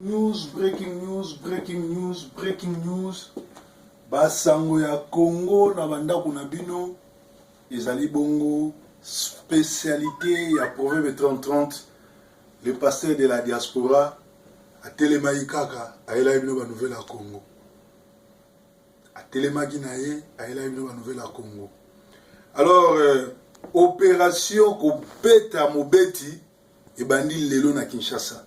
News, breaking news. Basango ya Congo na banda kuna bino ezali bongo spécialité ya Proverbe 30-30. Le pasteur de la diaspora a telemaki kaka ayela bino ba nouvelle ya Congo. A telemaki na ye ayela bino ba nouvelle ya Congo. Alors opération ko beta mobeti ebandi lelo na Kinshasa.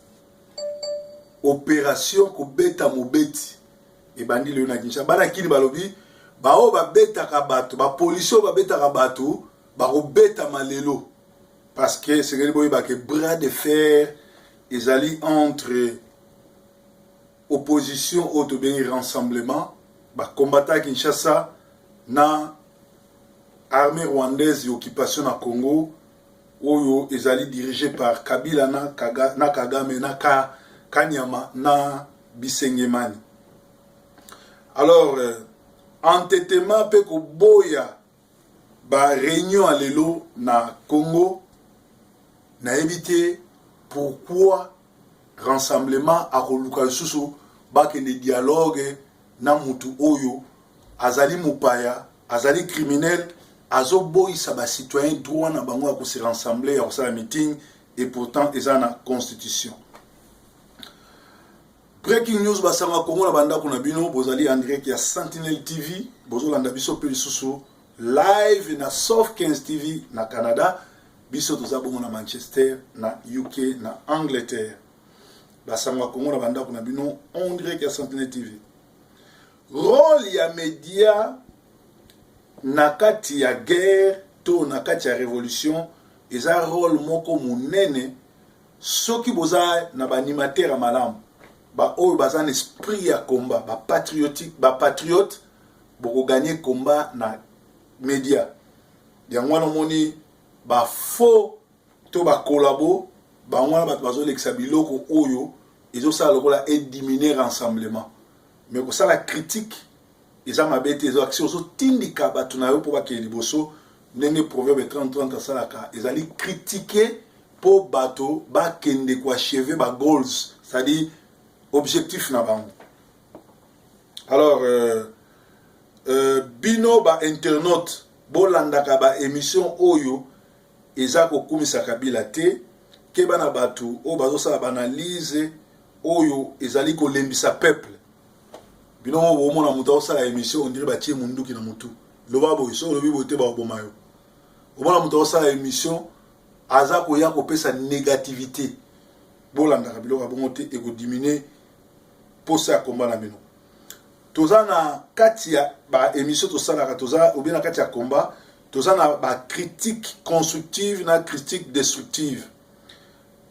Opération ko beta mobeti ebandi lelo na Kinshasa. Bana kini balobi bao ba beta ka bato, ba police ba beta ka bato, ba ko beta malelo parce que c'est que boy ba que bras de fer ezali entre opposition au bien rassemblement ba combattant Kinshasa na armée rwandaise et occupation na Congo oyo ezali dirigé par Kabila na Kagame na Kanyama na Bisengemani. Alors entêtement pe ko boya ba réunion à lelo na Congo na éviter pourquoi rassemblement a koluka susu ba ke ne dialogue na mutu oyo azali mupaya azali criminel azo boyisa ba citoyen droit na bango ya se rassembler ya kosala meeting et pourtant eza na constitution. Breaking news basanga Congo na banda kuna bino bozali en direct ya Sentinel TV bozo landa biso pe lisusu live na Soft 15 TV na Canada biso toza bongo na Manchester na UK na Angleterre basanga Congo na banda kuna bino en direct ya Sentinel TV. Rôle ya média nakati ya guerre to nakati ya révolution eza rôle moko munene soki boza na ba animateur malamu ba oyo baza na esprit ya combat ba patriotique ba patriote boko gagner combat na média yango wana moni ba faux to ba collabo ba wana bato bazo lekisa biloko oyo ezo sala lokola et diminuer rassemblement mais ko sala critique eza mabete ezo action so tindika bato na yo po bakeli liboso ndenge Proverbe 30-30 asalaka ezali critiquer po bato bakende kwa cheve ba goals c'est-à-dire objectif na bango. Alors bino ba internaute bolandaka ba émission oyo eza ko kumisa Kabila te ke bana bato o bazo sala ba analyse oyo ezali ko lembisa peuple. Bino mo mona muta osala émission on dirait ba tie munduki na mutu. Loba boy so lobi bote ba bomayo. O mona muta osala émission aza ko ya ko pesa négativité. Bolandaka biloko bongo te e ko diminuer posa ya combat na bino. Toza na kati ya ba émission to sala ka toza ou bien na kati ya combat toza na ba critique constructive na critique destructive.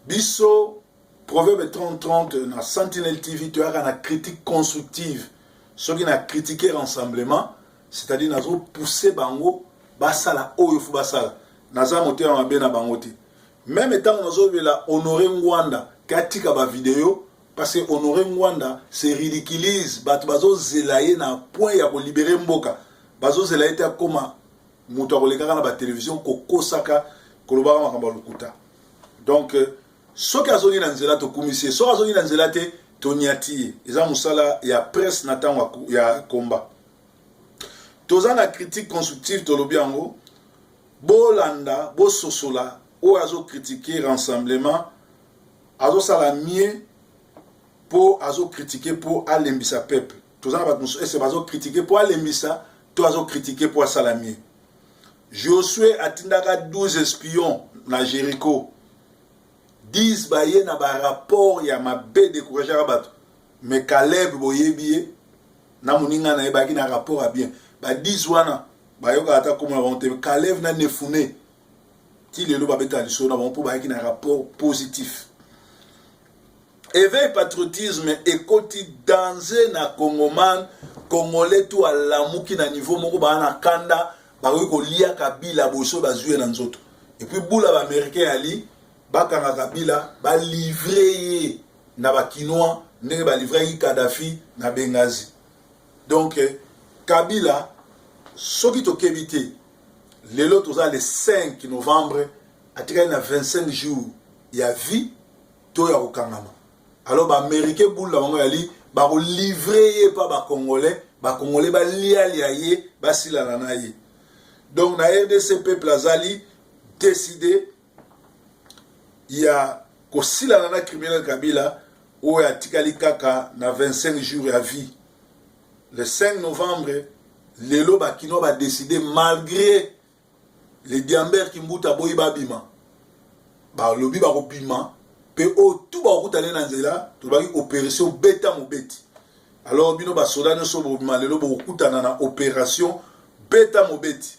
Biso Proverbe 30-30 na Sentinel TV to yaka na critique constructive. Soki na critiquer rassemblement, c'est-à-dire nazo pousser bango basala oyo fu basala. Naza moteur mabe na bango te. Même étant nazo vela honorer Ngwanda katika ba vidéo parce que honorer Ngwanda se ridiculise bato bazo zelaye na point ya ko libérer mboka. Bazo zelaye te koma muto akoleka na ba télévision ko kosaka kolobaka makamba lukuta. Donc soki azongi na nzela to komisie soki azongi na nzela te to nyati eza musala ya presse na tango ya combat. Toza na critique constructive to lobi yango bolanda bo sosola o azo critiquer rassemblement azo sala mieux pour azo critiquer pour alembisa peuple. Toza na bat muso ese bazo critiquer pour alembisa to azo critiquer pour sala mieux. Josué atindaka 12 espions na Jéricho. 10 baye na ba rapport ya mabe décourager bato. Mais Caleb boyebiye na muninga na ebaki na rapport a bien. Ba 10 wana bayoka ata comme la volonté Caleb na nefune. Ti lelo babeta liso na bon pour ba ki na rapport positif. Éveil patriotisme et koti danger na Congoman, Congolais tout à lamuki na niveau moko ba na kanda ba ko lia Kabila boso ba zué na nzoto. Et puis boula ba américain ali bakanga Kabila ba livrer na ba kinois ndenge ba livrer Kadhafi na Benghazi. Donc Kabila soki to kebité lelo toza le 5 novembre atika na 25 jours ya vie to ya okangama alors ba américain boule la bango yali ba ko livrer pas ba congolais ba lia ye ba sila na ye. Donc na RDC peuple azali décidé il y a ko sila na criminel Kabila ou ya tikali kaka na 25 jours à vie. Le 5 novembre lelo ba kino ba décider malgré les diambers qui mbuta boyi babima ba lobi ba kopima pe o tout ba kutale na nzela to ba opération beta mobeti. Alors bino ba soda no so bobima lelo bo kutana na opération beta mobeti.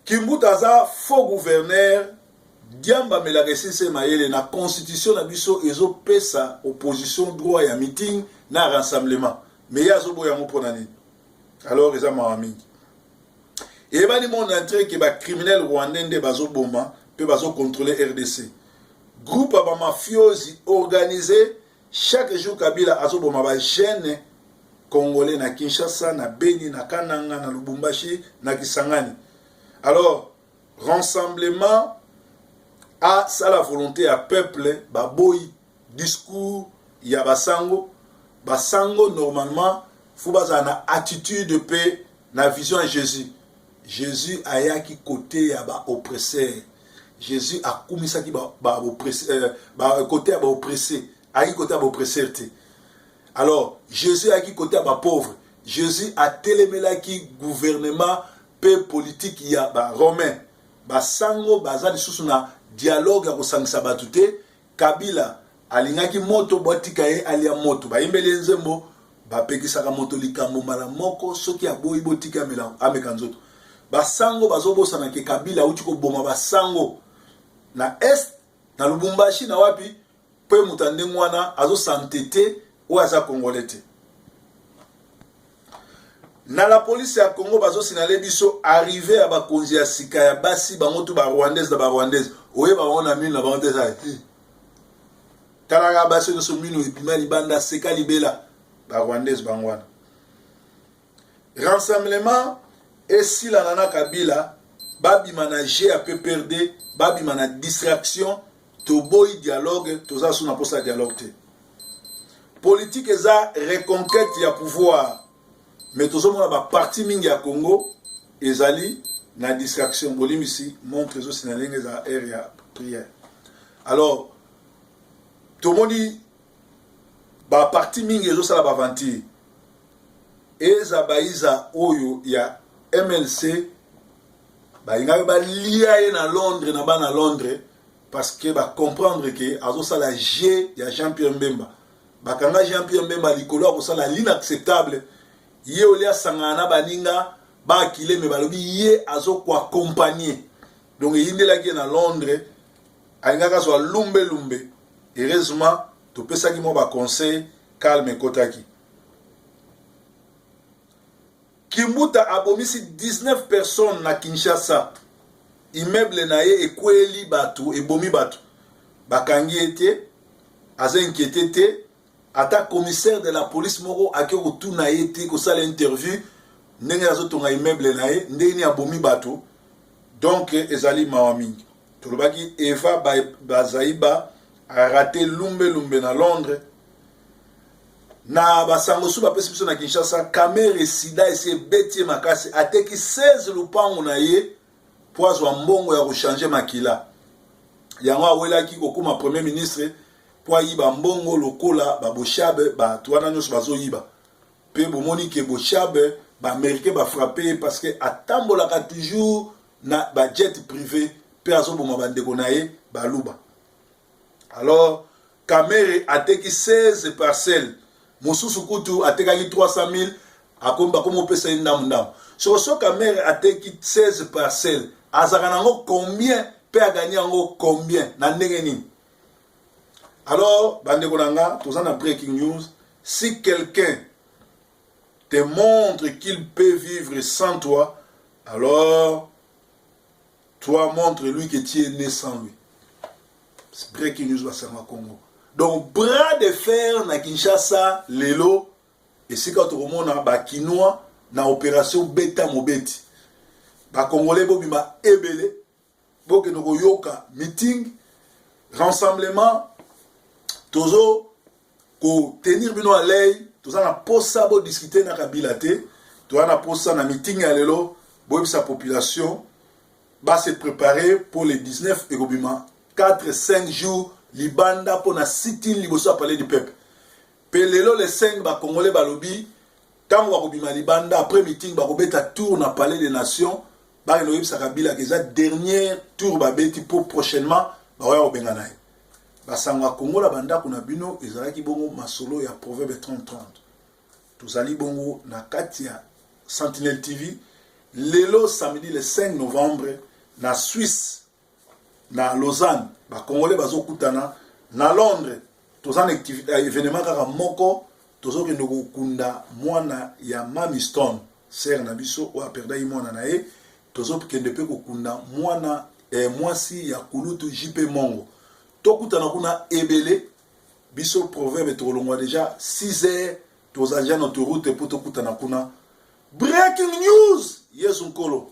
Kimbuta za faux gouverneur diamba melagesi mayele na constitution na biso ezo pesa opposition droit ya meeting na rassemblement mais yazo boya mo ponani. Alors eza mawami et bani mon entrée que ba criminel rwandais nde bazo boma pe bazo contrôler RDC groupe ba mafiosi organisé chaque jour Kabila azo boma ba jeune congolais na Kinshasa na Beni na Kananga na Lubumbashi na Kisangani. Alors rassemblement à ça la volonté à peuple ba boy discours ya basango normalement faut baza na attitude de paix na vision à Jésus. Jésus aya ki côté ya ba oppresseur. Jésus a kumisa ki ba oppresseur côté ya ba oppressé, a ki côté ya ba oppresseur te. Alors Jésus a ki côté ya ba pauvre. Jésus a télémela ki gouvernement pe politique ya ba romain. Ba sango baza lisusu na dialogue ya kosangisa bato te. Kabila alingaki moto botika ye alia moto ba imbele nzembo ba pekisaka moto likambo mala moko soki aboyi botika mela ameka nzoto. Basango bazobosa na ke Kabila uti ko boma basango na est na Lubumbashi na wapi pe mutande mwana azo santete ou aza congolais. Na la police ya Congo bazo sinale biso arrivé à bakonzi ya sika ya basi bango tu ba rwandaise na ba rwandaise oye ba wona mine na ba rwandaise ay tala basi no so mino epima libanda seka libela ba rwandaise bangwana rassemblement et si la nana Kabila babi manager a peu perdre babi mana distraction to boy dialogue to za suna posa dialogue te politique eza reconquête ya pouvoir mais tout ça ba parti mingi ya Congo ezali na distraction bolimisi montre zo sinalenga za area prière. Alors tout le monde dit ba parti mingi zo sala ba vanti eza baiza oyo ya MLC ba inga ba lié na Londres na ba na Londres parce que ba comprendre que azo sala G ya Jean-Pierre Mbemba ba kanga Jean-Pierre Mbemba likolo ko sala l'inacceptable ye olia sangana baninga ba kile me balobi ye azo ko accompagner donc yindela ki na Londres ainga ka so lumbe heureusement to pesa ki mo ba conseil calme kotaki Kimbuta abomisi 19 personnes na Kinshasa. Immeuble na ye ekweli batu, ebomi batu. Bakangi ete, aza inquiété te, ata commissaire de la police moko ake ko na ye te ko sala interview, ndenge azo tonga immeuble na ye, ndenge abomi batu. Donc ezali mawamingi. Tolobaki Eva Bazaiba a raté lumbe na Londres. Na basango su bapesi biso na Kinshasa kamere sida ese beti makasi ateki 16 lupango na ye po azwa mbongo ya kochanger makila yango awelaki kokuma premier ministre po ayiba mbongo lokola baboshabe bato wana nyonso bazoyiba pe bomoni ke boshabe baaméricain bafrappe parce que atambolaka toujours na bajet privé pe azoboma bandeko na ye baluba. Alors kamere ateki 16 parcelles Mosusu kutu atekaki 300,000 akomba komo pesa ndam. So kamere ateki 16 parcelles. Azaka nango combien pe a gagné nango combien na ndenge nini. Alors bande konanga tous en breaking news si quelqu'un te montre qu'il peut vivre sans toi alors toi montre-lui que tu es né sans lui. C'est breaking news va servir Congo. Donc, bras de fer na Kinshasa, lelo, et si quand on a ba Kinois, na opération beta mobeti. Ba Congolais bobima ebele, boke no yoka meeting, rassemblement, tozo ko tenir bino à l'œil toza na posa bo discuter na kabila te toza na posa na meeting ya lelo bo sa population va se préparer pour les 19 et 4-5 jours libanda pour na sitting liboso à parler du peuple pelelo les 5 ba congolais balobi tant va kobima libanda après meeting ba kobeta tour na palais des nations ba no yebisa kabila que za dernier tour ba beti pour prochainement ba ya obengana basangwa kongola banda kuna bino ezalaki bongo masolo ya proverbe 30-30 tozali bongo na katia Sentinelle TV lelo samedi le 5 novembre na Suisse na Lausanne ba congolais bazokutana na Londres tozana événement kaka moko tozokende kokunda mwana ya Mami Stone sœur na biso o aperda mwana na ye tozokende pe kokunda mwana mwasi ya kulutu JP Mongo tokutana kuna ebele biso proverbe tolongwa déjà 6h tozanja notre route pour tokutana kuna breaking news yesu nkolo